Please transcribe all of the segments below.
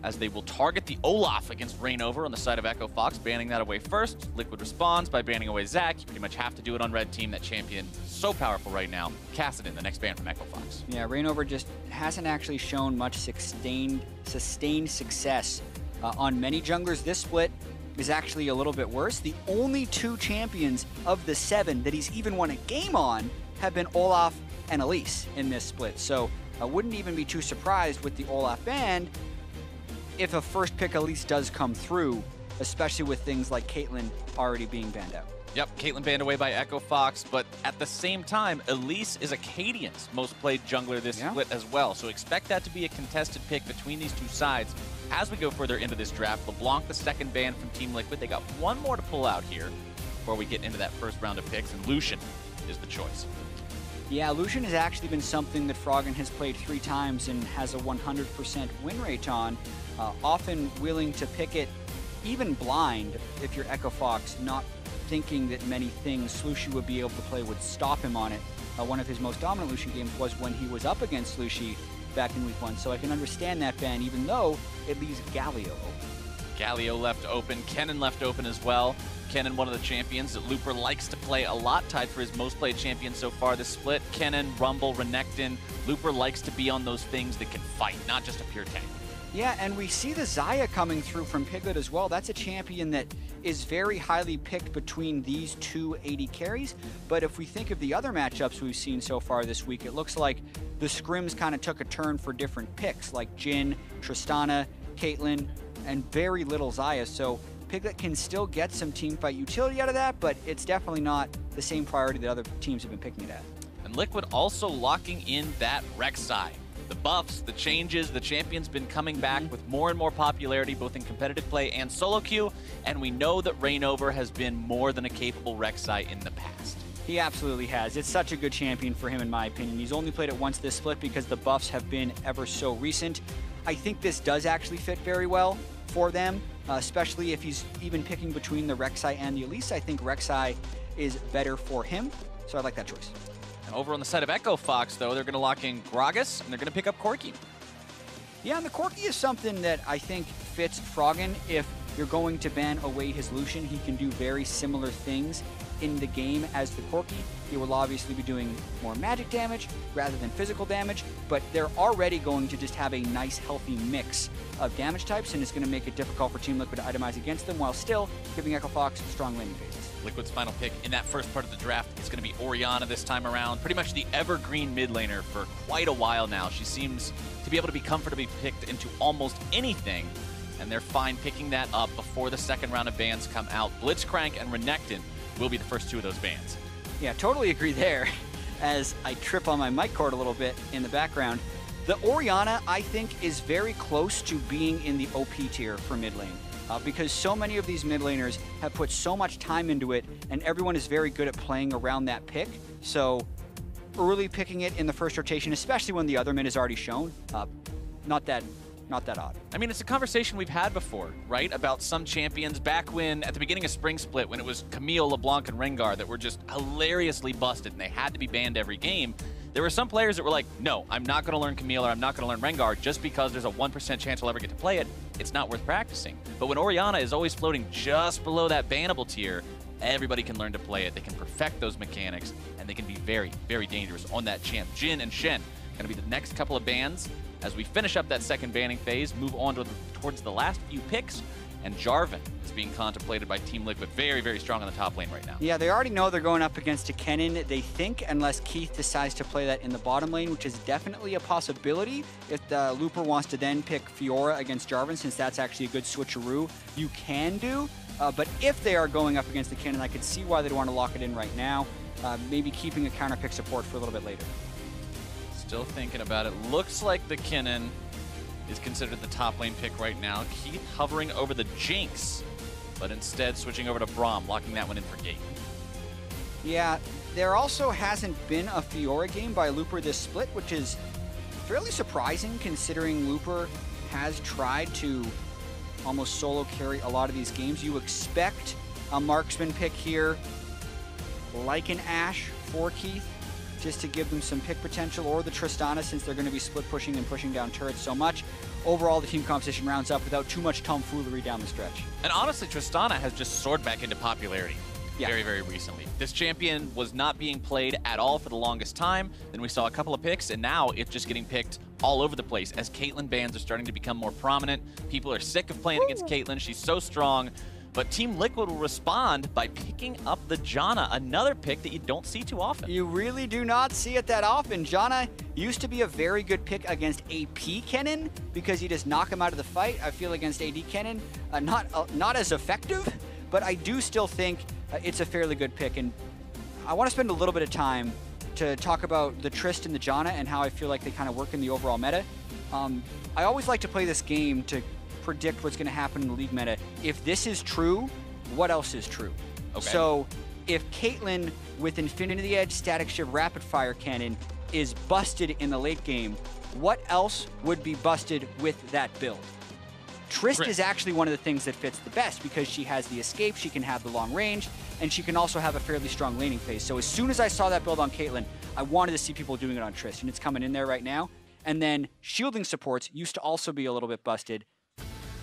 as they will target the Olaf against ReignOver on the side of Echo Fox, banning that away first. Liquid responds by banning away Zac. You pretty much have to do it on red team. That champion is so powerful right now. Akaadian, the next ban from Echo Fox. Yeah, ReignOver just hasn't actually shown much sustained success on many junglers. This split is actually a little bit worse. The only 2 champions of the 7 that he's even won a game on have been Olaf and Elise in this split. So I wouldn't even be too surprised with the Olaf ban if a first pick Elise does come through, especially with things like Caitlyn already being banned out. Yep, Caitlyn banned away by Echo Fox, but at the same time, Elise is Akaadian's most played jungler this split as well. So expect that to be a contested pick between these 2 sides. As we go further into this draft, LeBlanc, the second ban from Team Liquid. They got one more to pull out here before we get into that first round of picks, and Lucian is the choice. Yeah, Lucian has actually been something that Froggen has played 3 times and has a 100% win rate on. Often willing to pick it even blind if you're Echo Fox, not thinking that many things Slooshie would be able to play would stop him on it. One of his most dominant Lucian games was when he was up against Slooshie back in week 1, so I can understand that ban, even though it leaves Galio open. Galio left open, Kennen left open as well. Kennen, one of the champions that Looper likes to play a lot, tied for his most played champion so far this split. Kennen, Rumble, Renekton. Looper likes to be on those things that can fight, not just a pure tank. Yeah, and we see the Xayah coming through from Piglet as well. That's a champion that is very highly picked between these 2 AD carries. But if we think of the other matchups we've seen so far this week, it looks like the scrims kind of took a turn for different picks, like Jhin, Tristana, Caitlyn, and very little Xayah. So Piglet can still get some teamfight utility out of that, but it's definitely not the same priority that other teams have been picking it at. And Liquid also locking in that Rek'Sai. The buffs, the changes, the champion's been coming back with more and more popularity, both in competitive play and solo queue, and we know that ReignOver has been more than a capable Rek'Sai in the past. He absolutely has. It's such a good champion for him, in my opinion. He's only played it once this split because the buffs have been ever so recent. I think this does actually fit very well for them, especially if he's even picking between the Rek'Sai and the Elise. I think Rek'Sai is better for him, so I like that choice. And over on the side of Echo Fox, though, they're going to lock in Gragas, and they're going to pick up Corki. Yeah, and the Corki is something that I think fits Froggen. If you're going to ban away his Lucian, he can do very similar things in the game as the Corki. He will obviously be doing more magic damage rather than physical damage, but they're already going to just have a nice, healthy mix of damage types, and it's going to make it difficult for Team Liquid to itemize against them while still giving Echo Fox strong laning phases. Liquid's final pick in that first part of the draft is going to be Orianna this time around. Pretty much the evergreen mid laner for quite a while now. She seems to be able to be comfortably picked into almost anything, and they're fine picking that up before the second round of bans come out. Blitzcrank and Renekton will be the first 2 of those bans. Yeah, totally agree there. As I trip on my mic cord a little bit in the background, the Orianna, I think, is very close to being in the OP tier for mid lane. Because so many of these mid laners have put so much time into it, and everyone is very good at playing around that pick. So early picking it in the first rotation, especially when the other mid is already shown, not that odd. I mean, it's a conversation we've had before, right? About some champions back when, at the beginning of Spring Split, when it was Camille, LeBlanc, and Rengar that were just hilariously busted and they had to be banned every game. There were some players that were like, no, I'm not going to learn Camille or I'm not going to learn Rengar just because there's a 1% chance I'll ever get to play it. It's not worth practicing. But when Orianna is always floating just below that bannable tier, everybody can learn to play it. They can perfect those mechanics, and they can be very, very dangerous on that champ. Jhin and Shen going to be the next couple of bans as we finish up that second banning phase, move on towards the last few picks, and Jarvan is being contemplated by Team Liquid. Very, very strong on the top lane right now. Yeah, they already know they're going up against a Kennen, they think, unless Keith decides to play that in the bottom lane, which is definitely a possibility. If the Looper wants to then pick Fiora against Jarvan, since that's actually a good switcheroo, you can do. But if they are going up against the Kennen, I could see why they'd want to lock it in right now. Maybe keeping a counter pick support for a little bit later. Still thinking about it. Looks like the Kennen is considered the top lane pick right now. Keith hovering over the Jinx, but instead switching over to Braum, locking that one in for Gate. Yeah, there also hasn't been a Fiora game by Looper this split, which is fairly surprising considering Looper has tried to almost solo carry a lot of these games. You expect a marksman pick here, like an Ashe for Keith, just to give them some pick potential, or the Tristana, since they're going to be split pushing and pushing down turrets so much. Overall, the team composition rounds up without too much tomfoolery down the stretch. And honestly, Tristana has just soared back into popularity very, very recently. This champion was not being played at all for the longest time. Then we saw a couple of picks, and now it's just getting picked all over the place as Caitlyn bans are starting to become more prominent. People are sick of playing against Caitlyn. She's so strong. But Team Liquid will respond by picking up the Janna, another pick that you don't see too often. You really do not see it that often. Janna used to be a very good pick against AP Kennen because you just knock him out of the fight. I feel against AD Kennen, not as effective, but I do still think it's a fairly good pick. And I want to spend a little bit of time to talk about the Trist and the Janna and how I feel like they kind of work in the overall meta. I always like to play this game to predict what's going to happen in the league meta. If this is true, what else is true? Okay. So if Caitlyn with Infinity Edge, Static Shiv, Rapid Fire Cannon is busted in the late game, what else would be busted with that build? Trist is actually one of the things that fits the best because she has the escape, she can have the long range, and she can also have a fairly strong laning phase. So as soon as I saw that build on Caitlyn, I wanted to see people doing it on Trist, and it's coming in there right now. And then shielding supports used to also be a little bit busted.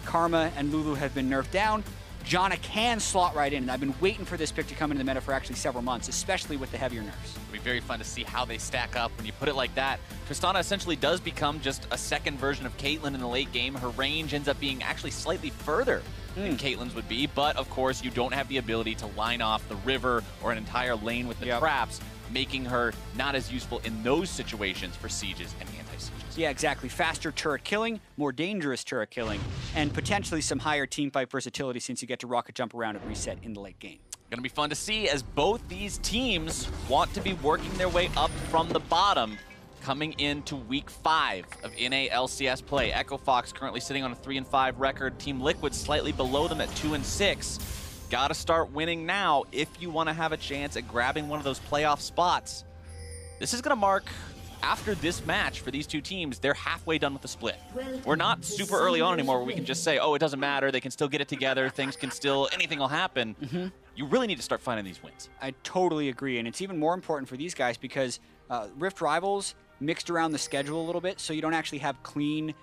Karma and Lourlo have been nerfed down. Janna can slot right in, and I've been waiting for this pick to come into the meta for actually several months, especially with the heavier nerfs. It'll be very fun to see how they stack up when you put it like that. Tristana essentially does become just a second version of Caitlyn in the late game. Her range ends up being actually slightly further than Caitlyn's would be, but of course you don't have the ability to line off the river or an entire lane with the traps, making her not as useful in those situations for sieges and anti-sieges. Yeah, exactly. Faster turret killing, more dangerous turret killing, and potentially some higher teamfight versatility since you get to rocket jump around and reset in the late game. Going to be fun to see as both these teams want to be working their way up from the bottom coming into week 5 of NA LCS play. Echo Fox currently sitting on a 3-5 record. Team Liquid slightly below them at 2-6. Got to start winning now if you want to have a chance at grabbing one of those playoff spots. This is going to mark, after this match for these two teams, they're halfway done with the split. We're not super early on anymore where we can just say, oh, it doesn't matter, they can still get it together, things can still, anything will happen. You really need to start finding these wins. I totally agree, and it's even more important for these guys because Rift Rivals mixed around the schedule a little bit, so you don't actually have clean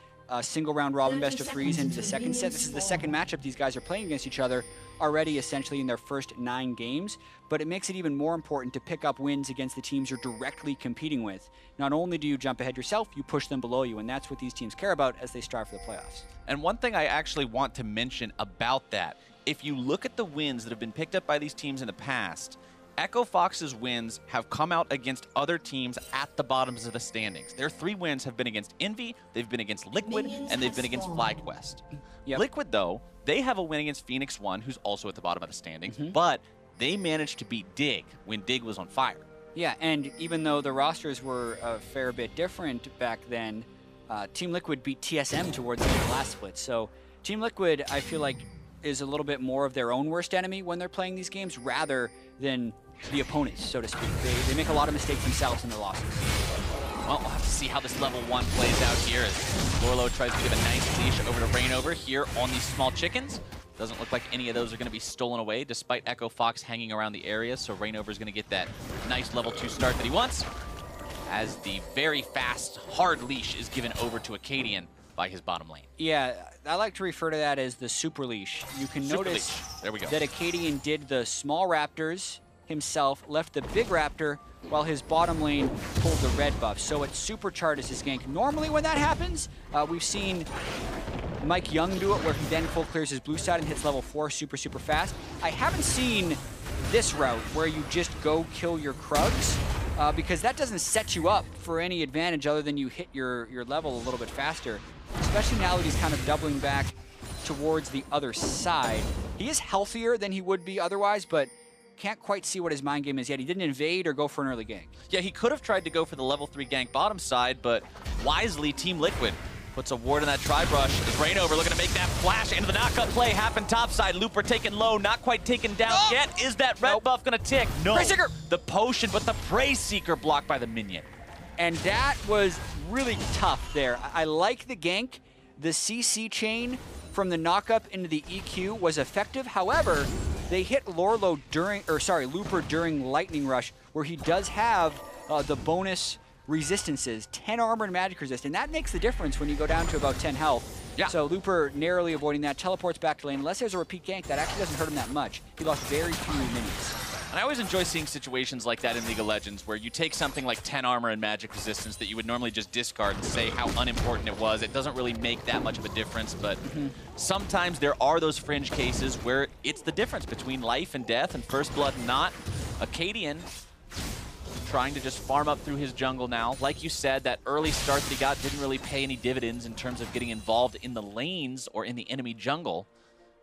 single round robin best of 3s into the second set. This is the second matchup these guys are playing against each other already essentially in their first 9 games, but it makes it even more important to pick up wins against the teams you're directly competing with. Not only do you jump ahead yourself, you push them below you, and that's what these teams care about as they strive for the playoffs. And one thing I actually want to mention about that, if you look at the wins that have been picked up by these teams in the past, Echo Fox's wins have come out against other teams at the bottoms of the standings. Their 3 wins have been against Envy, they've been against Liquid, and they've been against FlyQuest. Liquid, though, they have a win against Phoenix 1, who's also at the bottom of the standings, but they managed to beat Dig when Dig was on fire. Yeah, and even though the rosters were a fair bit different back then, Team Liquid beat TSM towards the end of the last split. So Team Liquid, I feel like, is a little bit more of their own worst enemy when they're playing these games rather than the opponents, so to speak. They make a lot of mistakes themselves in their losses. Well, we'll have to see how this level 1 plays out here as Lourlo tries to give a nice leash over to ReignOver here on these small chickens. Doesn't look like any of those are going to be stolen away despite Echo Fox hanging around the area, so ReignOver is going to get that nice level 2 start that he wants as the very fast, hard leash is given over to Akaadian by his bottom lane. Yeah, I like to refer to that as the super leash. You can notice there we go. That Akaadian did the small raptors himself, left the big raptor, while his bottom lane pulled the red buff. So it supercharges his gank. Normally when that happens, we've seen Mike Young do it, where he then full clears his blue side and hits level 4 super fast. I haven't seen this route where you just go kill your Krugs, because that doesn't set you up for any advantage other than you hit your level a little bit faster, especially now that he's kind of doubling back towards the other side. He is healthier than he would be otherwise, but can't quite see what his mind game is yet. He didn't invade or go for an early gank. Yeah, he could have tried to go for the level 3 gank bottom side, but wisely, Team Liquid puts a ward on that tri-brush. ReignOver looking to make that flash into the knockup play. Happen topside. Looper taken low, not quite taken down yet. Is that red buff going to tick? No. Prey Seeker! The potion, but the Prey Seeker blocked by the minion. And that was really tough there. I like the gank. The CC chain from the knockup into the EQ was effective. However, they hit Lourlo during, Looper during Lightning Rush, where he does have the bonus resistances, 10 armor and magic resist, and that makes the difference when you go down to about 10 health. Yeah. So Looper narrowly avoiding that, teleports back to lane. Unless there's a repeat gank, that actually doesn't hurt him that much. He lost very few minis. And I always enjoy seeing situations like that in League of Legends where you take something like 10 armor and magic resistance that you would normally just discard and say how unimportant it was. It doesn't really make that much of a difference, but sometimes there are those fringe cases where it's the difference between life and death, and First Blood not. Akaadian trying to just farm up through his jungle now. Like you said, that early start that he got didn't really pay any dividends in terms of getting involved in the lanes or in the enemy jungle,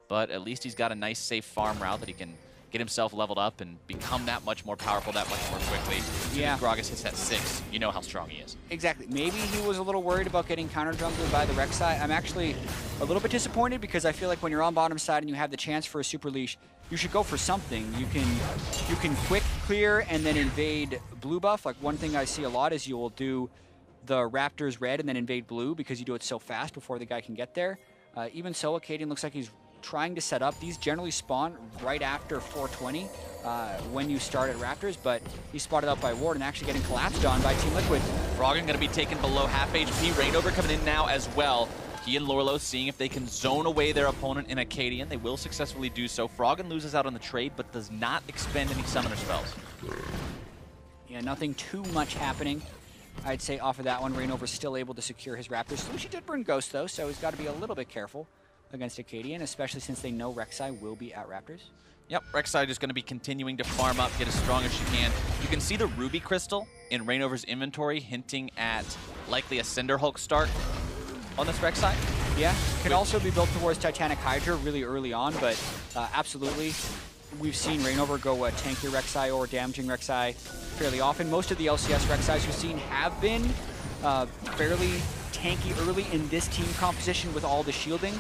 but at least he's got a nice safe farm route that he can get himself leveled up and become that much more powerful that much more quickly. Yeah. If Gragas hits that 6, you know how strong he is. Exactly. Maybe he was a little worried about getting counter jungled by the Rek'Sai. I'm actually a little bit disappointed because I feel like when you're on bottom side and you have the chance for a super leash, you should go for something. You can quick clear and then invade blue buff. Like one thing I see a lot is you will do the Raptors red and then invade blue because you do it so fast before the guy can get there. Even so, Akaadian looks like he's trying to set up. These generally spawn right after 420 when you start at Raptors, but he's spotted out by Ward and actually getting collapsed on by Team Liquid. Froggen going to be taken below half HP. ReignOver coming in now as well. He and Lourlo seeing if they can zone away their opponent in Akaadian. They will successfully do so. Froggen loses out on the trade, but does not expend any summoner spells. Yeah, nothing too much happening. I'd say off of that one, ReignOver still able to secure his Raptors. Slooshie did burn Ghost though, so he's got to be a little bit careful against Akaadian, especially since they know Rek'Sai will be at Raptors. Yep, Rek'Sai just going to be continuing to farm up, get as strong as she can. You can see the Ruby Crystal in ReignOver's inventory, hinting at likely a Cinder Hulk start on this Rek'Sai. Yeah, can also be built towards Titanic Hydra really early on, but absolutely. We've seen ReignOver go tanky Rek'Sai or damaging Rek'Sai fairly often. Most of the LCS Rek'Sais we've seen have been fairly tanky early in this team composition with all the shielding.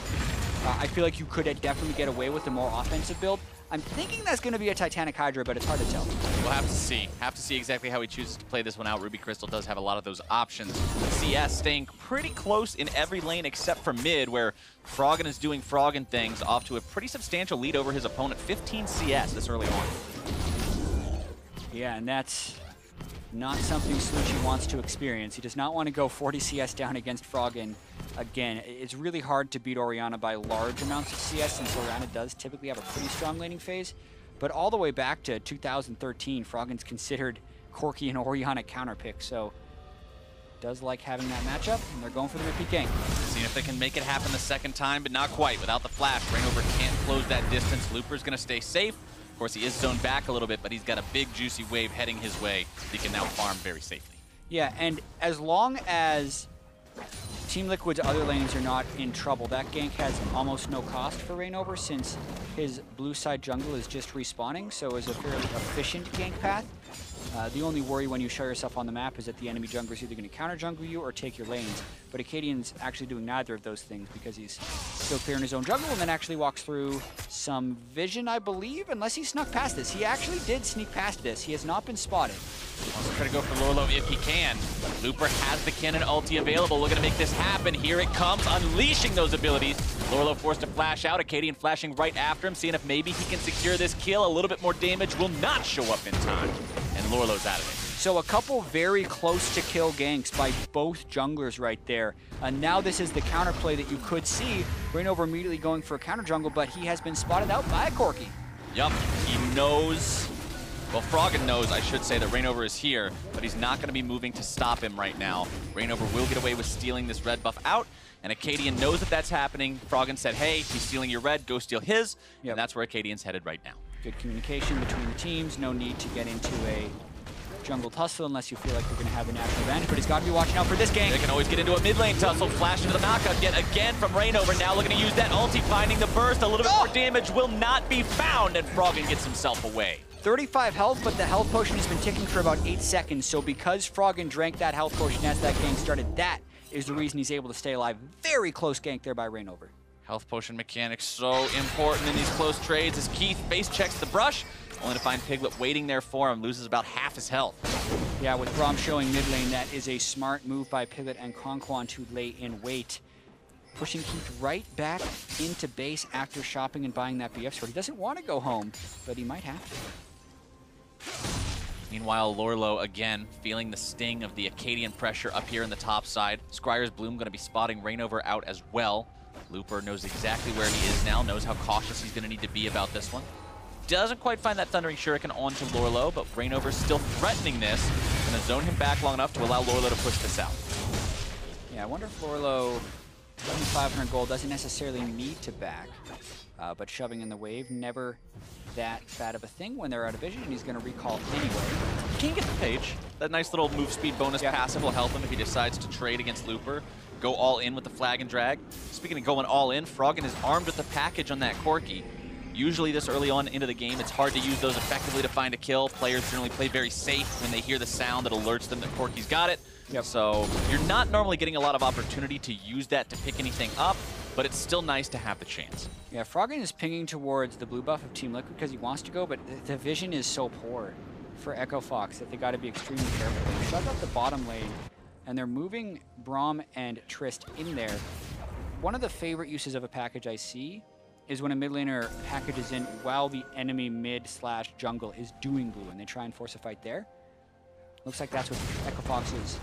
I feel like you could definitely get away with a more offensive build. I'm thinking that's going to be a Titanic Hydra, but it's hard to tell. We'll have to see. Have to see exactly how he chooses to play this one out. Ruby Crystal does have a lot of those options. CS staying pretty close in every lane except for mid, where Froggen is doing Froggen things, off to a pretty substantial lead over his opponent. 15 CS this early on. Yeah, and that's not something Slooshie wants to experience. He does not want to go 40 CS down against Froggen again. It's really hard to beat Orianna by large amounts of CS, since Orianna does typically have a pretty strong laning phase. But all the way back to 2013, Froggen's considered Corki and Orianna counterpick, so does like having that matchup, and they're going for the repeat gank. Seeing if they can make it happen the second time, but not quite. Without the flash, ReignOver can't close that distance. Looper's going to stay safe. Of course, he is zoned back a little bit, but he's got a big, juicy wave heading his way. He can now farm very safely. Yeah, and as long as Team Liquid's other lanes are not in trouble, that gank has almost no cost for ReignOver, since his blue side jungle is just respawning, so it's a fairly efficient gank path. The only worry when you show yourself on the map is that the enemy jungler is either going to counter jungle you or take your lanes. But Akaadian's actually doing neither of those things because he's still clearing his own jungle and then actually walks through some vision, I believe, unless he snuck past this. He actually did sneak past this. He has not been spotted. Also try to go for Lourlo if he can. Looper has the Kennen ulti available. Looking to make this happen. Here it comes, unleashing those abilities. Lourlo forced to flash out. Akaadian flashing right after him, seeing if maybe he can secure this kill. A little bit more damage will not show up in time. And Lourlo's out of it. So a couple very close to kill ganks by both junglers right there. Now this is the counterplay that you could see. ReignOver immediately going for a counter jungle, but he has been spotted out by Corki. Yup, he knows. Well, Froggen knows, I should say, that ReignOver is here, but he's not going to be moving to stop him right now. ReignOver will get away with stealing this red buff out, and Akaadian knows that that's happening. Froggen said, hey, he's stealing your red, go steal his, and that's where Akaadian's headed right now. Good communication between the teams. No need to get into a jungle tussle unless you feel like you're going to have a natural advantage, but he's got to be watching out for this gank. They can always get into a mid lane tussle. Flash into the knockout yet again from ReignOver. Now looking to use that ulti, finding the burst. A little bit more damage will not be found, and Froggen gets himself away. 35 health, but the health potion has been ticking for about 8 seconds, so because Froggen drank that health potion as that gank started, that is the reason he's able to stay alive. Very close gank there by ReignOver. Health potion mechanics so important in these close trades as Keith face checks the brush, only to find Piglet waiting there for him, loses about half his health. Yeah, with Braum showing mid lane, that is a smart move by Piglet and KonKwon to lay in wait. Pushing Keith right back into base after shopping and buying that BF sword. He doesn't want to go home, but he might have to. Meanwhile, Lourlo, again, feeling the sting of the Akaadian pressure up here in the top side. Scryer's Bloom going to be spotting ReignOver out as well. Looper knows exactly where he is now, knows how cautious he's going to need to be about this one. Doesn't quite find that Thundering Shuriken onto Lourlo, but ReignOver's still threatening this. Going to zone him back long enough to allow Lourlo to push this out. Yeah, I wonder if Lourlo, 7,500 gold, doesn't necessarily need to back, but shoving in the wave, never that bad of a thing when they're out of vision, and he's going to recall anyway. Can get the page. That nice little move speed bonus passive will help him if he decides to trade against Looper. Go all in with the flag and drag. Speaking of going all in, Froggen is armed with the package on that Corki. Usually this early on into the game, it's hard to use those effectively to find a kill. Players generally play very safe when they hear the sound that alerts them that Corki's got it. Yep. So you're not normally getting a lot of opportunity to use that to pick anything up, but it's still nice to have the chance. Yeah, Froggen is pinging towards the blue buff of Team Liquid because he wants to go, but the vision is so poor for Echo Fox that they got to be extremely careful. They shut up the bottom lane, and they're moving Braum and Trist in there. One of the favorite uses of a package I see is when a mid laner packages in while the enemy mid/jungle is doing blue, and they try and force a fight there. Looks like that's what Echo Fox is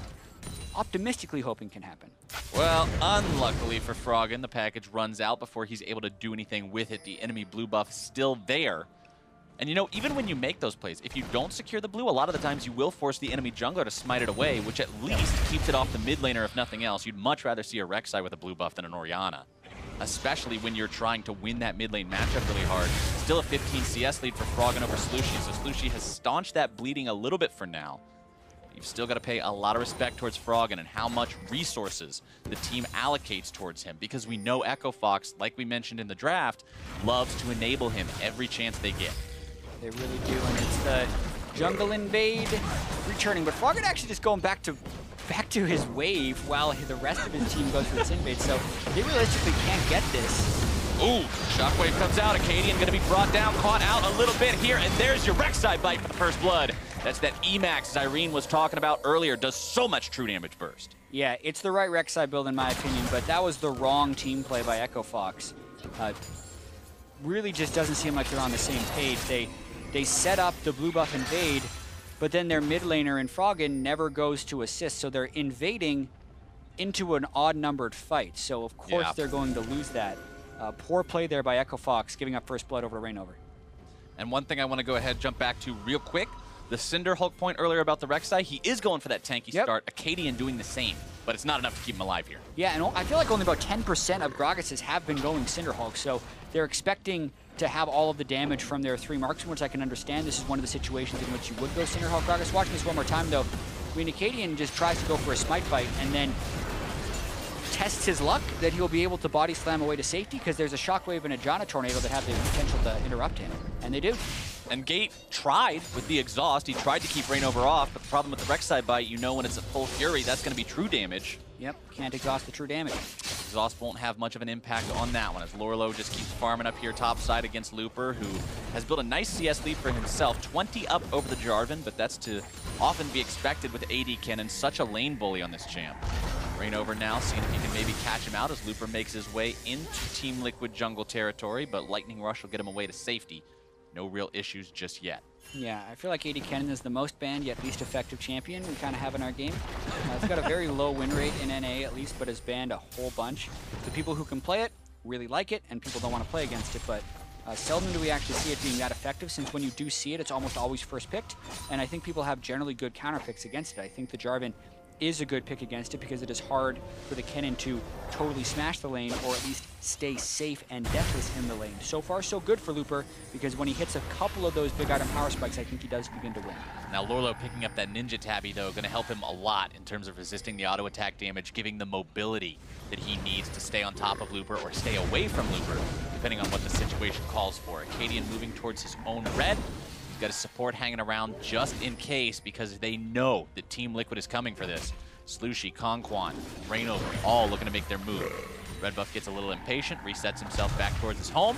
optimistically hoping can happen. Well, unluckily for Froggen, the package runs out before he's able to do anything with it. The enemy blue buff is still there. And you know, even when you make those plays, if you don't secure the blue, a lot of the times you will force the enemy jungler to smite it away, which at least keeps it off the mid laner if nothing else. You'd much rather see a Rek'Sai with a blue buff than an Orianna, especially when you're trying to win that mid lane matchup really hard. Still a 15 CS lead for Froggen over Slooshie, so Slooshie has staunched that bleeding a little bit for now. You've still got to pay a lot of respect towards Froggen and how much resources the team allocates towards him, because we know Echo Fox, like we mentioned in the draft, loves to enable him every chance they get. They really do, and it's the jungle invade returning, but Froggen actually just going back to his wave while the rest of his team goes for this invade, so they realistically can't get this. Ooh, Shockwave comes out, Akaadian going to be brought down, caught out a little bit here, and there's your Rek'Sai bite for the first blood. That's that Emax Irene was talking about earlier, does so much true damage burst. Yeah, it's the right Rek'Sai build in my opinion, but that was the wrong team play by Echo Fox. Really just doesn't seem like they're on the same page. They set up the blue buff invade, but then their mid laner in Froggen never goes to assist, so they're invading into an odd-numbered fight. So of course they're going to lose that. Poor play there by Echo Fox, giving up first blood over to ReignOver. And one thing I want to go ahead and jump back to real quick, the Cinder Hulk point earlier about the Rek'Sai, he is going for that tanky start. Akaadian doing the same, but it's not enough to keep him alive here. Yeah, and I feel like only about 10% of Gragas have been going Cinder Hulk, so they're expecting to have all of the damage from their 3 marksmen, which I can understand. This is one of the situations in which you would go Cinder Hulk Gragas. Watching this one more time, though, I mean, Akaadian just tries to go for a smite fight and then tests his luck that he'll be able to body slam away to safety, because there's a Shockwave and a Janna Tornado that have the potential to interrupt him, and they do. And Gate tried with the exhaust. He tried to keep ReignOver off, but the problem with the Rek'Sai bite, you know when it's at full fury, that's going to be true damage. Yep, can't exhaust the true damage. Exhaust won't have much of an impact on that one, as Lourlo just keeps farming up here topside against Looper, who has built a nice CS lead for himself. 20 up over the Jarvan, but that's to often be expected with AD Kennen, such a lane bully on this champ. ReignOver now, seeing if he can maybe catch him out as Looper makes his way into Team Liquid jungle territory, but Lightning Rush will get him away to safety. No real issues just yet. Yeah, I feel like AD Kennen is the most banned yet least effective champion we kind of have in our game. It's got a very low win rate in NA at least, but has banned a whole bunch. The people who can play it really like it, and people don't want to play against it, but seldom do we actually see it being that effective, since when you do see it, it's almost always first picked, and I think people have generally good counter picks against it. I think the Jarvan is a good pick against it because it is hard for the Kennen to totally smash the lane, or at least stay safe and deathless in the lane. So far, so good for Looper, because when he hits a couple of those big item power spikes, I think he does begin to win. Now Lourlo picking up that Ninja Tabby, though, going to help him a lot in terms of resisting the auto attack damage, giving the mobility that he needs to stay on top of Looper or stay away from Looper, depending on what the situation calls for. Akaadian moving towards his own red. He's got his support hanging around just in case, because they know that Team Liquid is coming for this. Slooshie, KonKwon, ReignOver, all looking to make their move. Red buff gets a little impatient, resets himself back towards his home.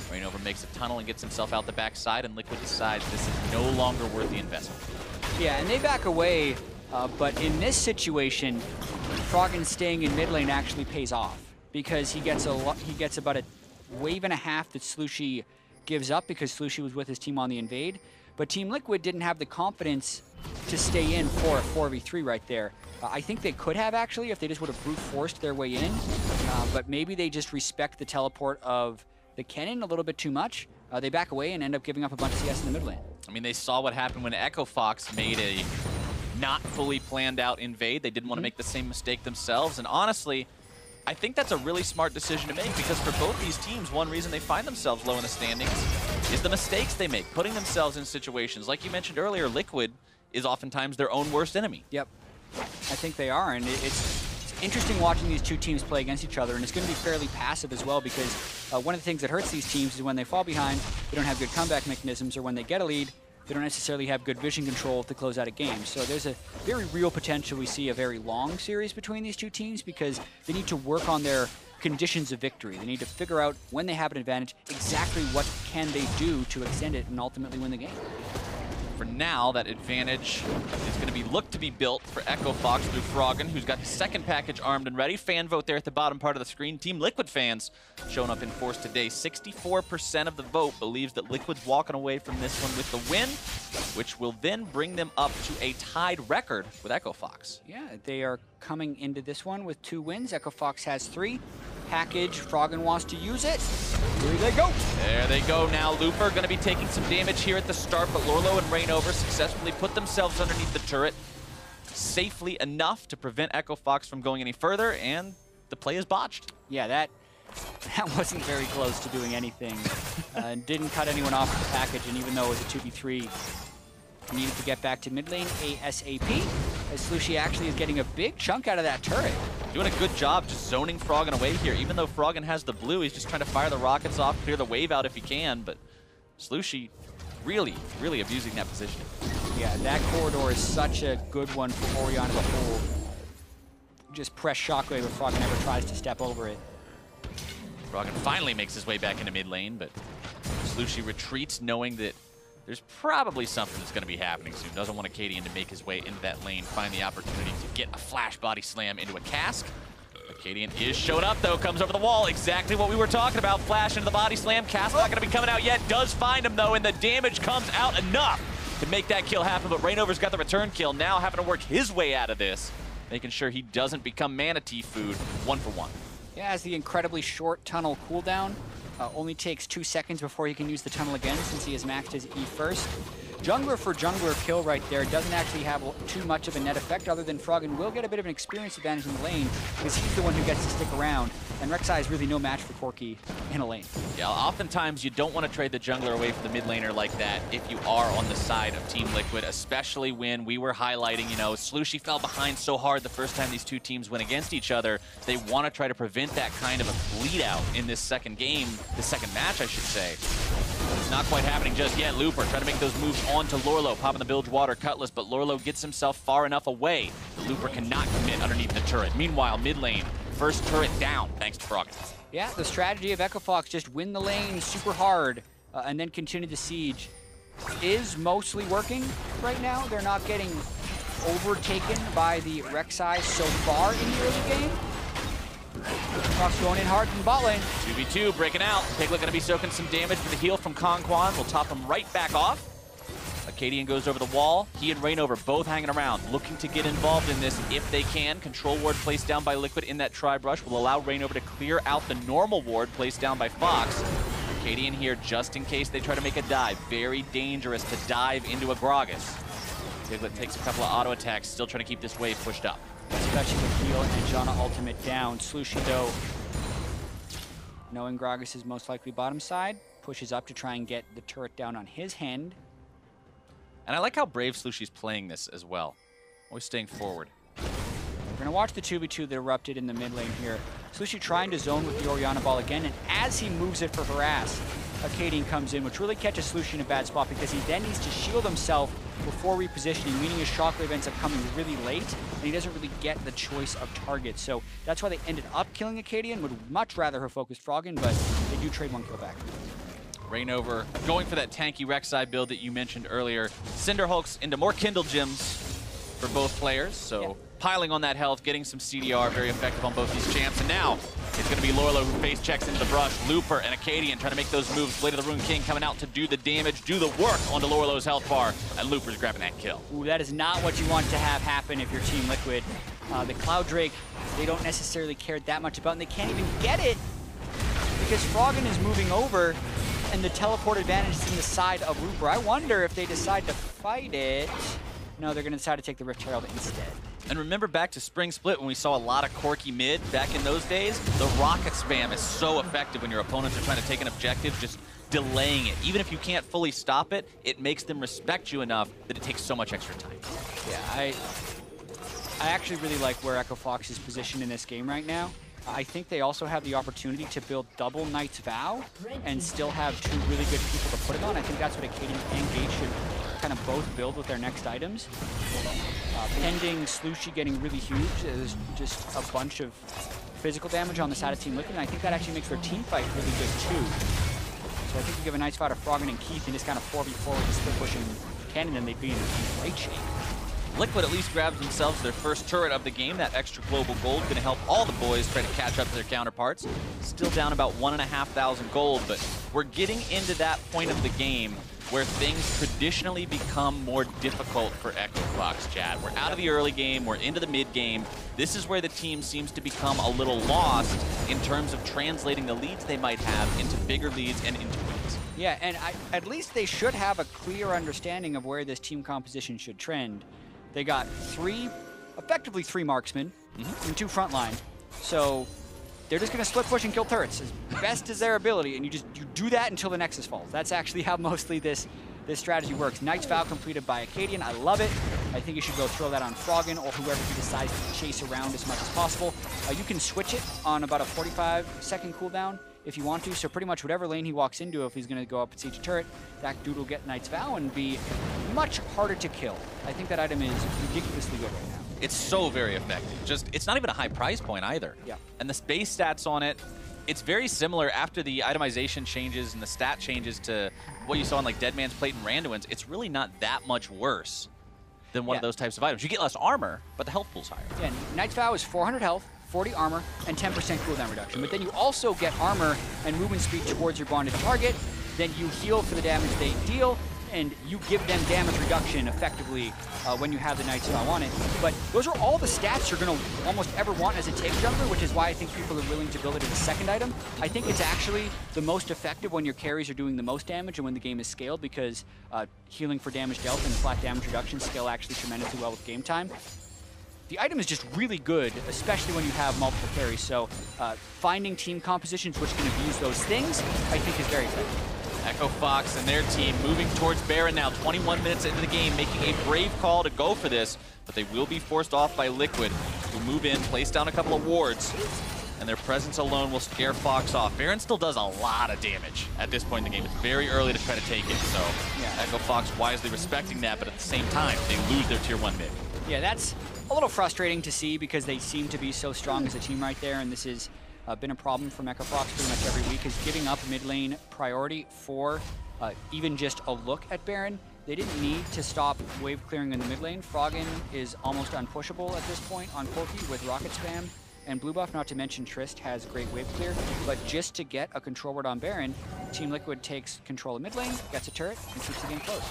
ReignOver makes a tunnel and gets himself out the backside, and Liquid decides this is no longer worth the investment. Yeah, and they back away, but in this situation, Froggen staying in mid lane actually pays off, because he gets about a wave and a half that Slooshie gives up, because Slooshie was with his team on the invade. but Team Liquid didn't have the confidence to stay in for a 4v3 right there. I think they could have, actually, if they just would have brute forced their way in, but maybe they just respect the teleport of the Kennen a little bit too much. They back away and end up giving up a bunch of CS in the mid lane. I mean, they saw what happened when Echo Fox made a not fully planned out invade. They didn't want to make the same mistake themselves, and honestly, I think that's a really smart decision to make, because for both these teams, one reason they find themselves low in the standings is the mistakes they make, putting themselves in situations. Like you mentioned earlier, Liquid is oftentimes their own worst enemy. Yep, I think they are, and it's interesting watching these two teams play against each other, and it's going to be fairly passive as well, because one of the things that hurts these teams is when they fall behind, they don't have good comeback mechanisms, or when they get a lead, they don't necessarily have good vision control to close out a game. So there's a very real potential we see a very long series between these two teams, because they need to work on their conditions of victory. They need to figure out when they have an advantage, exactly what can they do to extend it and ultimately win the game. For now, that advantage is going to be looked to be built for Echo Fox through Froggen, who's got the second package armed and ready. Fan vote there at the bottom part of the screen. Team Liquid fans showing up in force today. 64% of the vote believes that Liquid's walking away from this one with the win, which will then bring them up to a tied record with Echo Fox. Yeah, they are coming into this one with 2 wins. Echo Fox has 3. Package, Froggen wants to use it. Here they go. There they go now. Looper going to be taking some damage here at the start, but Lourlo and ReignOver successfully put themselves underneath the turret safely enough to prevent Echo Fox from going any further, and the play is botched. Yeah, that wasn't very close to doing anything. Didn't cut anyone off with the package, and even though it was a 2v3, needed to get back to mid lane ASAP, as Slooshie actually is getting a big chunk out of that turret. Doing a good job just zoning Froggen away here. Even though Froggen has the blue, he's just trying to fire the rockets off, clear the wave out if he can, but Slooshie really, really abusing that position. Yeah, that corridor is such a good one for Orianna to hold. Just press Shockwave if Froggen ever tries to step over it. Froggen finally makes his way back into mid lane, but Slooshie retreats knowing that there's probably something that's going to be happening soon. Doesn't want Akaadian to make his way into that lane, find the opportunity to get a flash body slam into a cask. Akaadian is showed up, though, comes over the wall. Exactly what we were talking about. Flash into the body slam. Cask not going to be coming out yet. Does find him, though, and the damage comes out enough to make that kill happen. But ReignOver's got the return kill, now having to work his way out of this, making sure he doesn't become manatee food 1-for-1. Yeah, has the incredibly short tunnel cooldown. Only takes 2 seconds before he can use the tunnel again, since he has maxed his E first. Jungler for jungler kill right there doesn't actually have too much of a net effect, other than Froggen will get a bit of an experience advantage in the lane, because he's the one who gets to stick around, and Rek'Sai is really no match for Corki in a lane. Yeah, oftentimes you don't want to trade the jungler away from the mid laner like that if you are on the side of Team Liquid, especially when we were highlighting, you know, Slooshie fell behind so hard the first time these two teams went against each other. They want to try to prevent that kind of a bleed out in this second game, the second match, I should say. It's not quite happening just yet. Looper trying to make those moves onto Lourlo, popping the Bilgewater Cutlass, but Lourlo gets himself far enough away. The Looper cannot commit underneath the turret. Meanwhile, mid lane, first turret down, thanks to Froggen. Yeah, the strategy of Echo Fox, just win the lane super hard and then continue the siege, is mostly working right now. They're not getting overtaken by the Rek'Sai so far in the early game. Fox going in hard from bot lane. 2v2 breaking out. Piglet going to be soaking some damage for the heal from KonKwon. We'll top him right back off. Akaadian goes over the wall. He and ReignOver both hanging around, looking to get involved in this if they can. Control ward placed down by Liquid in that tri-brush will allow ReignOver to clear out the normal ward placed down by Fox. Akaadian here just in case they try to make a dive. Very dangerous to dive into a Gragas. Piglet takes a couple of auto attacks, still trying to keep this wave pushed up. Especially with heal and Janna ultimate down. Slooshie, though, knowing Gragas is most likely bottom side, pushes up to try and get the turret down on his hand. And I like how brave Slooshie's playing this as well. Always staying forward. We're going to watch the 2v2 that erupted in the mid lane here. Slooshie trying to zone with the Orianna ball again, and as he moves it for harass, Akaadian comes in, which really catches Slooshie in a bad spot, because he then needs to shield himself before repositioning, meaning his shockwave ends up coming really late, and he doesn't really get the choice of targets. So that's why they ended up killing Akaadian. Would much rather have focused Froggen, but they do trade 1 kill back. ReignOver going for that tanky Rek'Sai build that you mentioned earlier. Cinder Hulks into more Kindle Gems for both players, so piling on that health, getting some CDR, very effective on both these champs. And now It's going to be Lourlo who face checks into the brush. Looper and Akaadian trying to make those moves. Blade of the Rune King coming out to do the damage, do the work onto Lourlo's health bar, and Looper's grabbing that kill. Ooh, that is not what you want to have happen if you're Team Liquid. The Cloud Drake, they don't necessarily care that much about, and they can't even get it because Froggen is moving over, and the teleport advantage is in the side of Looper. I wonder if they decide to fight it. No, they're going to decide to take the Rift Herald instead. And remember back to Spring Split when we saw a lot of Corki mid back in those days? The rocket spam is so effective when your opponents are trying to take an objective, just delaying it. Even if you can't fully stop it, it makes them respect you enough that it takes so much extra time. Yeah, I actually really like where Echo Fox is positioned in this game right now. I think they also have the opportunity to build double Knight's Vow and still have two really good people to put it on. I think that's what Akaadian and Gate should kind of both build with their next items. Pending Slooshie getting really huge, there's just a bunch of physical damage on the side of Team Liquid, and I think that actually makes their team fight really good too. So I think you give a nice fight to Froggen and Keith and just kind of 4v4 with the split pushing Kennen, and they'd be in great shape. Liquid at least grabs themselves their first turret of the game. That extra global gold going to help all the boys try to catch up to their counterparts. Still down about 1,500 gold, but we're getting into that point of the game where things traditionally become more difficult for Echo Fox, Jatt. We're out of the early game, we're into the mid game. This is where the team seems to become a little lost in terms of translating the leads they might have into bigger leads and into wins. Yeah, and at least they should have a clear understanding of where this team composition should trend. They got effectively three marksmen and two frontline. So they're just going to split push and kill turrets as best as their ability, and you do that until the Nexus falls. That's actually how mostly this strategy works. Knight's Vow completed by Akaadian. I love it. I think you should go throw that on Froggen or whoever he decides to chase around as much as possible. You can switch it on about a 45-second cooldown if you want to, so pretty much whatever lane he walks into, if he's going to go up and siege a turret, that dude will get Knight's Vow and be much harder to kill. I think that item is ridiculously good right now. It's so very effective. It's not even a high price point either. Yeah. And the base stats on it, it's very similar after the itemization changes and the stat changes to what you saw in like Dead Man's Plate and Randuin's. It's really not that much worse than one of those types of items. You get less armor, but the health pool's higher. Yeah, Knight's Vow is 400 health, 40 armor, and 10% cooldown reduction. But then you also get armor and movement speed towards your bonded target. Then you heal for the damage they deal, and you give them damage reduction effectively when you have the Knight's Vow on it. But those are all the stats you're going to almost ever want as a take jungler, which is why I think people are willing to build it as a second item. I think it's actually the most effective when your carries are doing the most damage and when the game is scaled, because healing for damage dealt and flat damage reduction scale actually tremendously well with game time. The item is just really good, especially when you have multiple carries. So finding team compositions which can abuse those things, I think is very effective. Echo Fox and their team moving towards Baron now, 21 minutes into the game, making a brave call to go for this, but they will be forced off by Liquid, who move in, place down a couple of wards, and their presence alone will scare Fox off. Baron still does a lot of damage at this point in the game. It's very early to try to take it, so Echo Fox wisely respecting that, but at the same time, they lose their tier 1 mid. Yeah, that's a little frustrating to see because they seem to be so strong as a team right there, and this has been a problem for Echo Fox pretty much every week, is giving up mid lane priority for even just a look at Baron. They didn't need to stop wave clearing in the mid lane. Froggen is almost unpushable at this point on Corki with rocket spam and blue buff, not to mention Trist has great wave clear. But just to get a control ward on Baron, Team Liquid takes control of mid lane, gets a turret, and keeps the game close.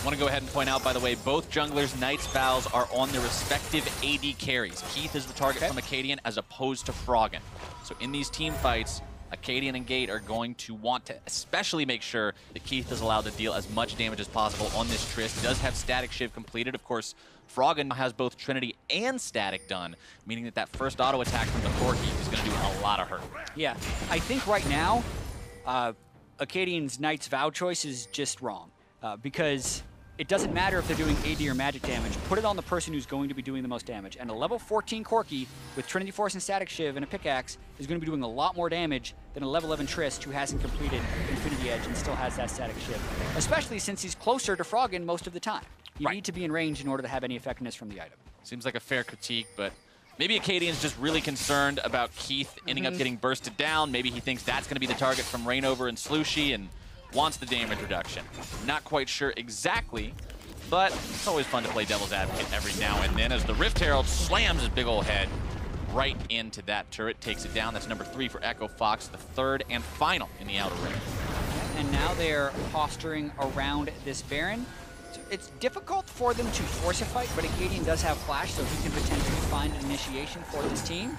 I want to go ahead and point out, by the way, both junglers' Knight's Vows are on their respective AD carries. Keith is the target from Akaadian as opposed to Froggen. So in these team fights, Akaadian and Gate are going to want to especially make sure that Keith is allowed to deal as much damage as possible on this Trist. He does have Static Shiv completed. Of course, Froggen has both Trinity and Static done, meaning that first auto attack from the Corki is going to do a lot of hurt. Yeah, I think right now, Akaadian's Knight's Vow choice is just wrong because it doesn't matter if they're doing AD or magic damage. Put it on the person who's going to be doing the most damage. And a level 14 Corki with Trinity Force and Static Shiv and a pickaxe is going to be doing a lot more damage than a level 11 Trist who hasn't completed Infinity Edge and still has that Static Shiv. Especially since he's closer to Froggen most of the time. You need to be in range in order to have any effectiveness from the item. Seems like a fair critique, but maybe Akaadian's just really concerned about Keith ending up getting bursted down. Maybe he thinks that's going to be the target from ReignOver and Slooshie and wants the damage reduction. Not quite sure exactly, but it's always fun to play devil's advocate every now and then as the Rift Herald slams his big old head right into that turret, takes it down. That's number 3 for Echo Fox, the 3rd and final in the outer ring. And now they're posturing around this Baron. It's difficult for them to force a fight, but Akaadian does have Flash, so he can potentially find an initiation for this team.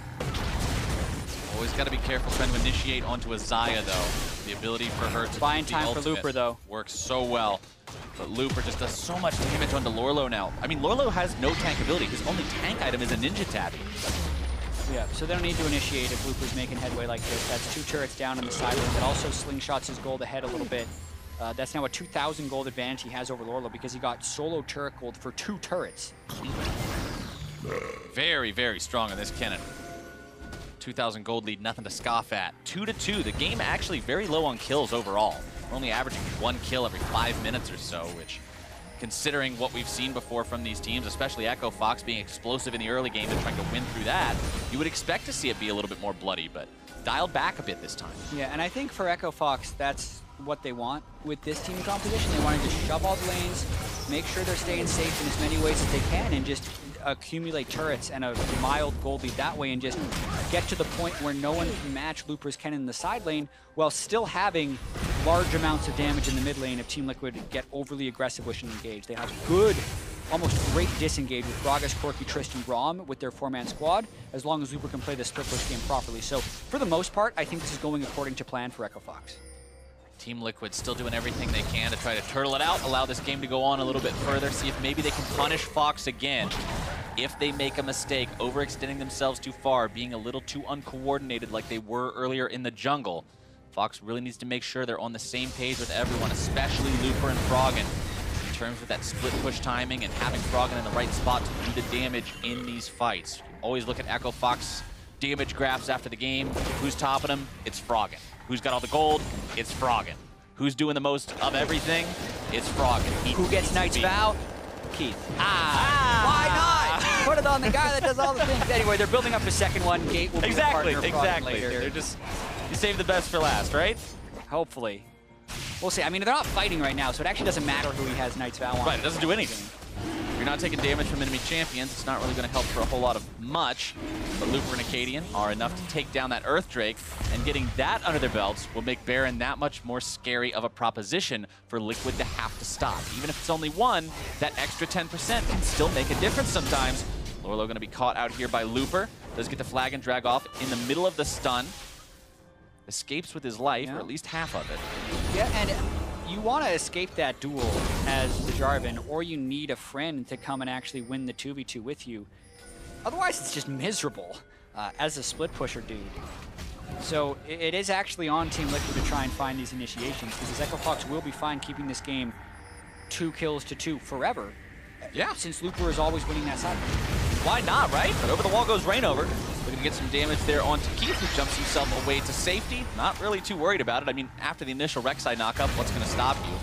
Always got to be careful trying to initiate onto a Xayah, though. The ability for her to buying time for Looper, though. Works so well. But Looper just does so much damage onto Lourlo now. I mean, Lourlo has no tank ability. His only tank item is a Ninja Tap. Yeah, so they don't need to initiate if Looper's making headway like this. That's 2 turrets down on the side lane. That also slingshots his gold ahead a little bit. That's now a 2,000 gold advantage he has over Lourlo because he got solo turret gold for 2 turrets. Very, very strong on this Kennen. 2,000 gold lead, nothing to scoff at. 2-2. The game actually very low on kills overall. We're only averaging 1 kill every 5 minutes or so, which, considering what we've seen before from these teams, especially Echo Fox being explosive in the early game and trying to win through that, you would expect to see it be a little bit more bloody, but dialed back a bit this time. Yeah, and I think for Echo Fox, that's what they want with this team composition. They want to just shove all the lanes, make sure they're staying safe in as many ways as they can, and just accumulate turrets and a mild gold lead that way, and just get to the point where no one can match Looper's Kennen in the side lane while still having large amounts of damage in the mid lane if Team Liquid get overly aggressive wishing to engage. They have good, almost great disengage with Gragas, Corki, Tristan, Braum with their 4-man squad, as long as Looper can play the split push game properly. So for the most part, I think this is going according to plan for Echo Fox. Team Liquid still doing everything they can to try to turtle it out, allow this game to go on a little bit further, see if maybe they can punish Fox again. If they make a mistake, overextending themselves too far, being a little too uncoordinated like they were earlier in the jungle, Fox really needs to make sure they're on the same page with everyone, especially Looper and Froggen, in terms of that split push timing and having Froggen in the right spot to do the damage in these fights. Always look at Echo Fox damage graphs after the game. Who's topping them? It's Froggen. Who's got all the gold? It's Froggen. Who's doing the most of everything? It's Froggen. Who gets Knight's Vow? Keith. Why not? Put it on the guy that does all the things. Anyway, they're building up a second one. Gate will be a partner of Froggen later. They're just, you save the best for last, right? Hopefully. We'll see. I mean, they're not fighting right now, so it actually doesn't matter who he has Knight's Vow on. Right, it doesn't do anything. If you're not taking damage from enemy champions, it's not really going to help for a whole lot of much. But Looper and Akaadian are enough to take down that Earth Drake, and getting that under their belts will make Baron that much more scary of a proposition for Liquid to have to stop. Even if it's only 1, that extra 10% can still make a difference sometimes. Lourlo going to be caught out here by Looper. Does get the flag and drag off in the middle of the stun. Escapes with his life, or at least half of it. Yeah, and you want to escape that duel as the Jarvan, or you need a friend to come and actually win the 2v2 with you. Otherwise, it's just miserable as a split pusher dude. So it is actually on Team Liquid to try and find these initiations, because Echo Fox will be fine keeping this game 2 kills to 2 forever. Yeah. Since Looper is always winning that side. Why not, right? But over the wall goes ReignOver. Looking to get some damage there onto Keith, who jumps himself away to safety. Not really too worried about it. I mean, after the initial Rek'Sai knockup, what's going to stop you?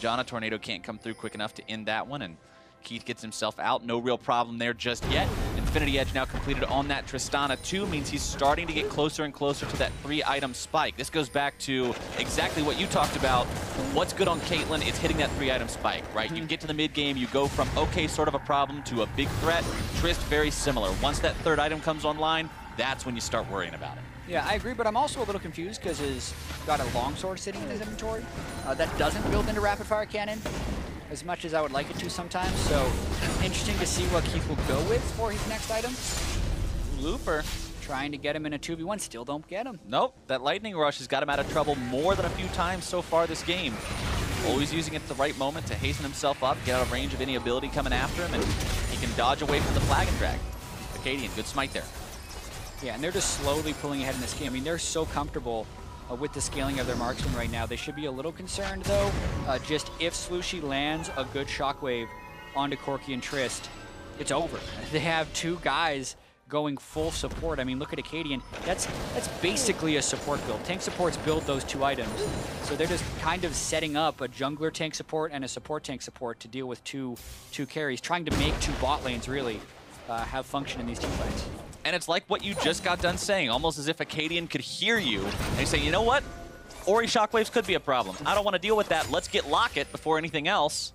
Janna Tornado can't come through quick enough to end that one, and Keith gets himself out. No real problem there just yet. Infinity Edge now completed on that Tristana too, means he's starting to get closer and closer to that 3-item spike. This goes back to exactly what you talked about. What's good on Caitlyn? It's hitting that 3-item spike, right? You get to the mid game, you go from okay, sort of a problem to a big threat. Trist, very similar. Once that 3rd item comes online, that's when you start worrying about it. Yeah, I agree, but I'm also a little confused because he's got a longsword sitting in his inventory that doesn't build into rapid fire cannon as much as I would like it to sometimes. So interesting to see what Keith will go with for his next item. Looper trying to get him in a 2v1, still don't get him. Nope, that lightning rush has got him out of trouble more than a few times so far this game. Always using it at the right moment to hasten himself up, get out of range of any ability coming after him, and he can dodge away from the flag and drag. Akaadian, good smite there. Yeah, and they're just slowly pulling ahead in this game. I mean, they're so comfortable with the scaling of their marksman right now. They should be a little concerned, though, just if Slooshie lands a good shockwave onto Corki and Trist, it's over. They have 2 guys going full support. I mean, look at Akaadian. That's basically a support build. Tank supports build those 2 items. So they're just kind of setting up a jungler tank support and a support tank support to deal with two carries, trying to make 2 bot lanes really have function in these team fights. And it's like what you just got done saying, almost as if Akaadian could hear you and say, you know what? Ori shockwaves could be a problem. I don't want to deal with that. Let's get Locket before anything else.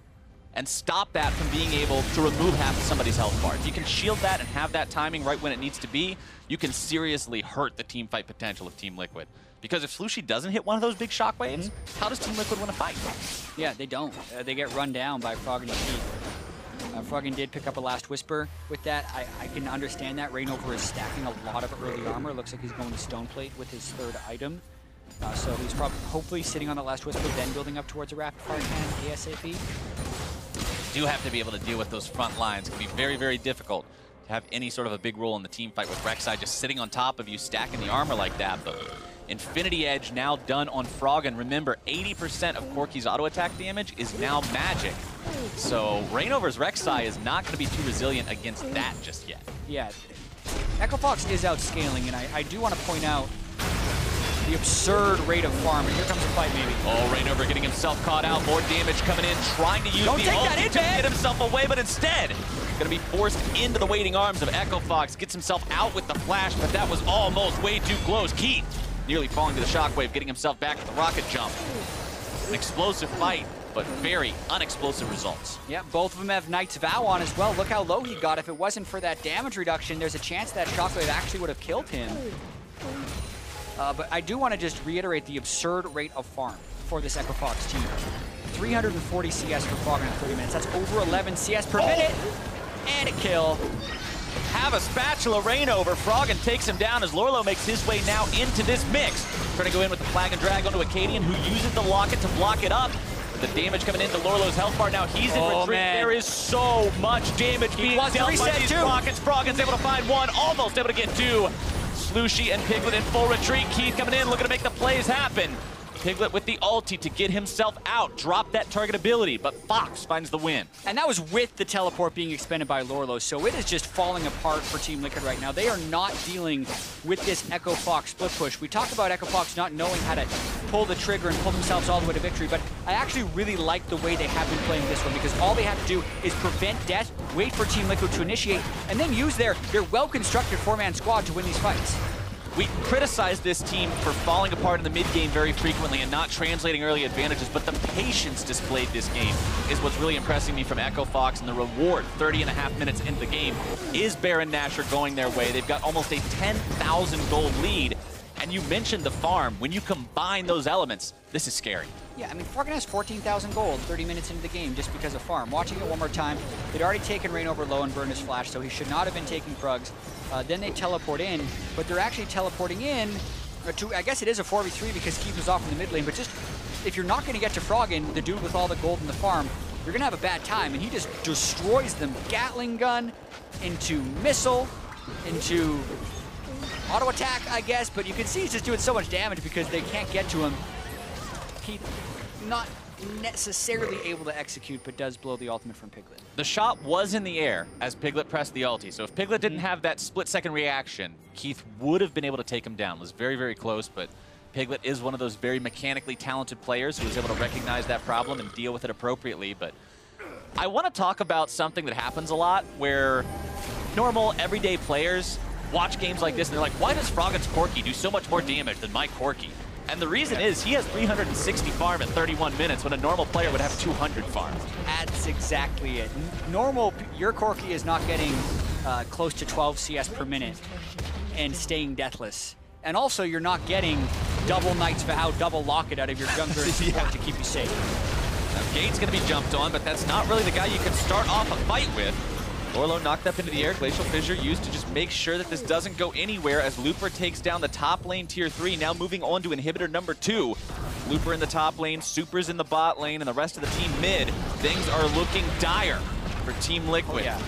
and stop that from being able to remove half of somebody's health bar. If you can shield that and have that timing right when it needs to be, you can seriously hurt the team fight potential of Team Liquid. Because if Slooshie doesn't hit one of those big shockwaves, how does Team Liquid win a fight? Yeah, they don't. They get run down by Froggen and Keith. Froggen did pick up a Last Whisper with that. I can understand that. ReignOver is stacking a lot of early armor. Looks like he's going to Stoneplate with his third item. So he's probably hopefully sitting on the Last Whisper, then building up towards a rapid fire cannon ASAP. Do have to be able to deal with those front lines. It can be very, very difficult to have any sort of a big role in the team fight with Rek'Sai just sitting on top of you, stacking the armor like that. But Infinity Edge now done on Froggen. Remember, 80% of Corki's auto attack damage is now magic. So ReignOver's Rek'Sai is not going to be too resilient against that just yet. Yeah, Echo Fox is outscaling, and I do want to point out the absurd rate of farm. And here comes the fight, maybe. Oh, ReignOver getting himself caught out. More damage coming in, trying to use the ulti to get himself away, but instead, going to be forced into the waiting arms of Echo Fox. Gets himself out with the flash, but that was almost way too close. Keith nearly falling to the shockwave, getting himself back with the rocket jump. An explosive fight, but very unexplosive results. Yeah, both of them have Knight's Vow on as well. Look how low he got. If it wasn't for that damage reduction, there's a chance that shockwave actually would have killed him. But I do want to just reiterate the absurd rate of farm for this Echo Fox team. 340 CS for Froggen in 30 minutes. That's over 11 CS per minute. And a kill. Have a spatula ReignOver. Froggen takes him down as Lourlo makes his way now into this mix. Trying to go in with the flag and drag onto Akaadian, who uses the locket to block it up. The damage coming into Lourlo's health bar. Now he's in retreat. Man. There is so much damage being dealt by these rockets. Froggen's able to find one, almost able to get two. Slooshie and Piglet in full retreat. Keith coming in, looking to make the plays happen. Piglet with the ulti to get himself out, drop that target ability, but Fox finds the win. And that was with the teleport being expended by Lourlo, so it is just falling apart for Team Liquid right now. They are not dealing with this Echo Fox split push. We talked about Echo Fox not knowing how to pull the trigger and pull themselves all the way to victory, but I actually really like the way they have been playing this one, because all they have to do is prevent death, wait for Team Liquid to initiate, and then use their well-constructed four-man squad to win these fights. We criticize this team for falling apart in the mid-game very frequently and not translating early advantages, but the patience displayed this game is what's really impressing me from Echo Fox, and the reward 30.5 minutes into the game is Baron Nashor going their way. They've got almost a 10,000 gold lead, and you mentioned the farm. When you combine those elements, this is scary. Yeah, I mean, Froggen has 14,000 gold 30 minutes into the game just because of farm. Watching it one more time, they'd already taken ReignOver low and burned his flash, so he should not have been taking Krugs. Then they teleport in, but they're actually teleporting in to, I guess it is a 4v3 because Keith was off in the mid lane, but just, if you're not going to get to Froggen, the dude with all the gold in the farm, you're going to have a bad time, and he just destroys them. Gatling gun into missile, into auto attack, I guess, but you can see he's just doing so much damage because they can't get to him. Keith not necessarily able to execute, but does blow the ultimate from Piglet. The shot was in the air as Piglet pressed the ulti, so if Piglet didn't have that split-second reaction, Keith would have been able to take him down. It was very, very close, but Piglet is one of those very mechanically talented players who is able to recognize that problem and deal with it appropriately. But I want to talk about something that happens a lot where normal, everyday players watch games like this and they're like, why does Froggen's Corki do so much more damage than my Corki? And the reason is he has 360 farm at 31 minutes when a normal player would have 200 farm. That's exactly it. Normal, your Corki is not getting close to 12 CS per minute and staying deathless. And also, you're not getting double Knight's Vow, double Locket out of your jungler to keep you safe. Now, Gate's going to be jumped on, but that's not really the guy you can start off a fight with. Lourlo knocked up into the air. Glacial Fissure used to just make sure that this doesn't go anywhere as Looper takes down the top lane tier 3. Now moving on to inhibitor number 2. Looper in the top lane, Super's in the bot lane, and the rest of the team mid. Things are looking dire for Team Liquid. Oh, yeah.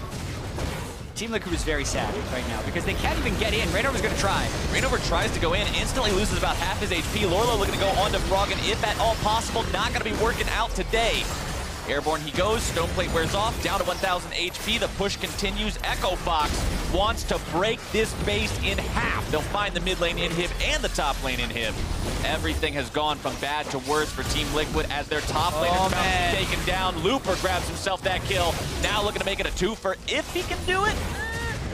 Team Liquid is very sad right now because they can't even get in. ReignOver's going to try. ReignOver tries to go in, instantly loses about half his HP. Lourlo looking to go on to Froggen if at all possible. Not going to be working out today. Airborne he goes, Stoneplate wears off, down to 1,000 HP, the push continues. Echo Fox wants to break this base in half. They'll find the mid lane inhib and the top lane inhib. Everything has gone from bad to worse for Team Liquid as their top laner is taken down. Looper grabs himself that kill, now looking to make it a 2-for if he can do it.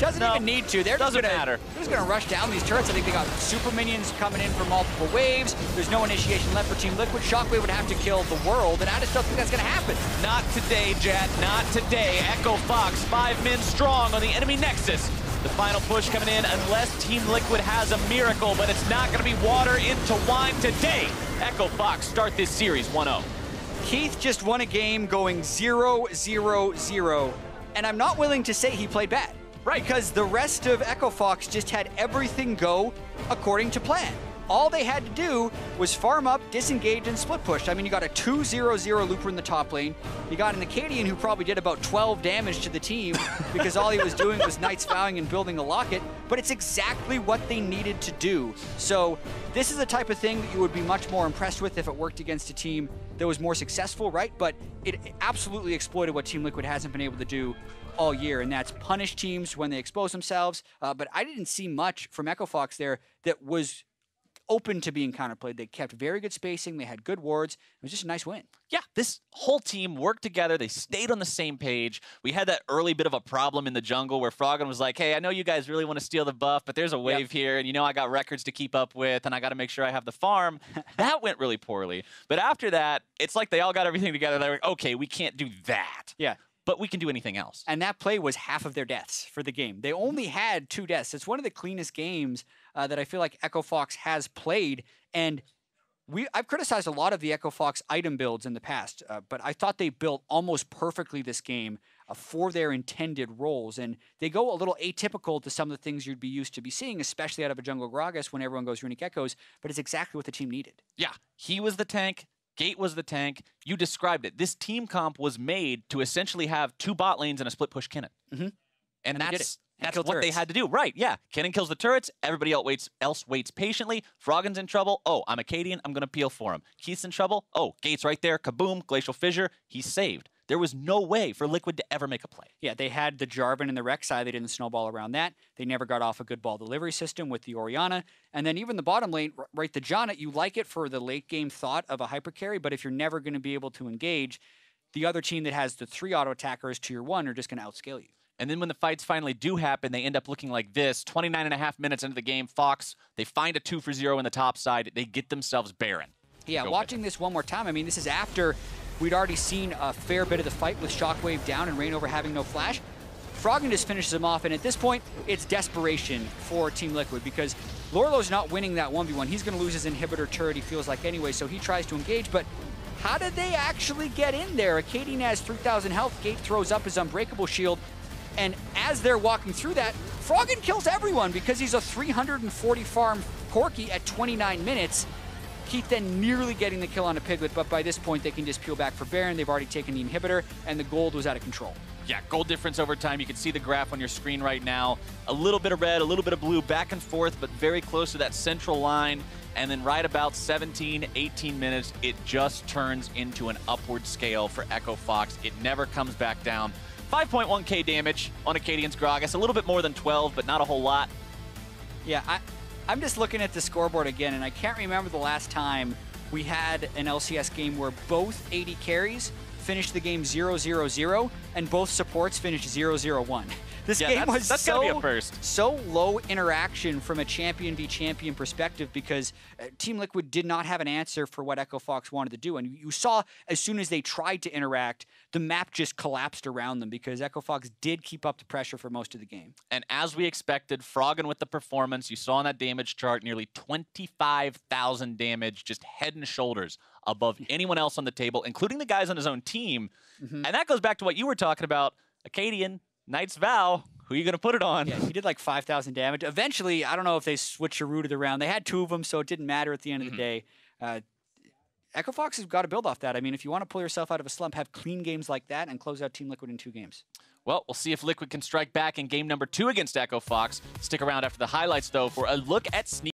Doesn't even need to. They're doesn't matter. They're just going to rush down these turrets. I think they got super minions coming in for multiple waves. There's no initiation left for Team Liquid. Shockwave would have to kill the world, and I just don't think that's going to happen. Not today, Jatt. Not today. Echo Fox, 5 men strong on the enemy Nexus. The final push coming in unless Team Liquid has a miracle, but it's not going to be water into wine today. Echo Fox start this series 1-0. Keith just won a game going 0-0-0, and I'm not willing to say he played bad. Right. Because the rest of Echo Fox just had everything go according to plan. All they had to do was farm up, disengage, and split push. I mean, you got a 2-0-0 looper in the top lane. You got an Akaadian who probably did about 12 damage to the team because all he was doing was Knight's Vowing and building a locket, but it's exactly what they needed to do. So this is the type of thing that you would be much more impressed with if it worked against a team that was more successful, right? But it absolutely exploited what Team Liquid hasn't been able to do all year, and that's punish teams when they expose themselves. But I didn't see much from Echo Fox there that was open to being counterplayed. They kept very good spacing. They had good wards. It was just a nice win. Yeah, this whole team worked together. They stayed on the same page. We had that early bit of a problem in the jungle where Froggen was like, hey, I know you guys really want to steal the buff, but there's a wave here, and you know I got records to keep up with, and I got to make sure I have the farm. That went really poorly. But after that, it's like they all got everything together. They're like, okay, we can't do that. Yeah. But we can do anything else. And that play was half of their deaths for the game. They only had 2 deaths. It's one of the cleanest games that I feel like Echo Fox has played. And I've criticized a lot of the Echo Fox item builds in the past, but I thought they built almost perfectly this game for their intended roles. And they go a little atypical to some of the things you'd be used to be seeing, especially out of a jungle Gragas when everyone goes Runic Echoes, but it's exactly what the team needed. Yeah, he was the tank. Gate was the tank. You described it. This team comp was made to essentially have 2 bot lanes and a split push Kennen. And that's what they had to do. Right, yeah. Kennen kills the turrets. Everybody else waits patiently. Froggen's in trouble. Oh, I'm Akaadian. I'm going to peel for him. Keith's in trouble. Oh, Gate's right there. Kaboom. Glacial Fissure. He's saved. There was no way for Liquid to ever make a play. Yeah, they had the Jarvan and the Rek'Sai. They didn't snowball around that. They never got off a good ball delivery system with the Orianna. And then even the bottom lane, right, the Janna, you like it for the late game thought of a hyper carry, but if you're never going to be able to engage, the other team that has the 3 auto attackers to your 1 are just going to outscale you. And then when the fights finally do happen, they end up looking like this. 29.5 minutes into the game, Fox, they find a 2-for-0 in the top side. They get themselves barren. Yeah, watching this one more time, I mean, this is after we'd already seen a fair bit of the fight with Shockwave down and ReignOver having no flash. Froggen just finishes him off, and at this point, it's desperation for Team Liquid because Lourlo's not winning that 1v1. He's going to lose his inhibitor turret, he feels like anyway, so he tries to engage, but how did they actually get in there? Akaadian has 3,000 health, Gate throws up his Unbreakable Shield, and as they're walking through that, Froggen kills everyone because he's a 340 farm Corki at 29 minutes. Keith then nearly getting the kill on a Piglet, but by this point they can just peel back for Baron. They've already taken the inhibitor, and the gold was out of control. Yeah, gold difference over time. You can see the graph on your screen right now. A little bit of red, a little bit of blue, back and forth, but very close to that central line. And then right about 17, 18 minutes, it just turns into an upward scale for Echo Fox. It never comes back down. 5.1k damage on Akaadian's Gragas. A little bit more than 12, but not a whole lot. Yeah, I'm just looking at the scoreboard again, and I can't remember the last time we had an LCS game where both AD carries finished the game 0-0-0, and both supports finished 0-0-1. This game was so low interaction from a champion v champion perspective because Team Liquid did not have an answer for what Echo Fox wanted to do. And you saw as soon as they tried to interact, the map just collapsed around them because Echo Fox did keep up the pressure for most of the game. And as we expected, Froggen with the performance, you saw on that damage chart, nearly 25,000 damage, just head and shoulders above anyone else on the table, including the guys on his own team. And that goes back to what you were talking about, Akaadian, Knight's Vow, who are you going to put it on? Yeah, he did like 5,000 damage. Eventually, I don't know if they switched or rooted around. They had 2 of them, so it didn't matter at the end of the day. Echo Fox has got to build off that. I mean, if you want to pull yourself out of a slump, have clean games like that and close out Team Liquid in 2 games. Well, we'll see if Liquid can strike back in game number 2 against Echo Fox. Stick around after the highlights, though, for a look at Sneak.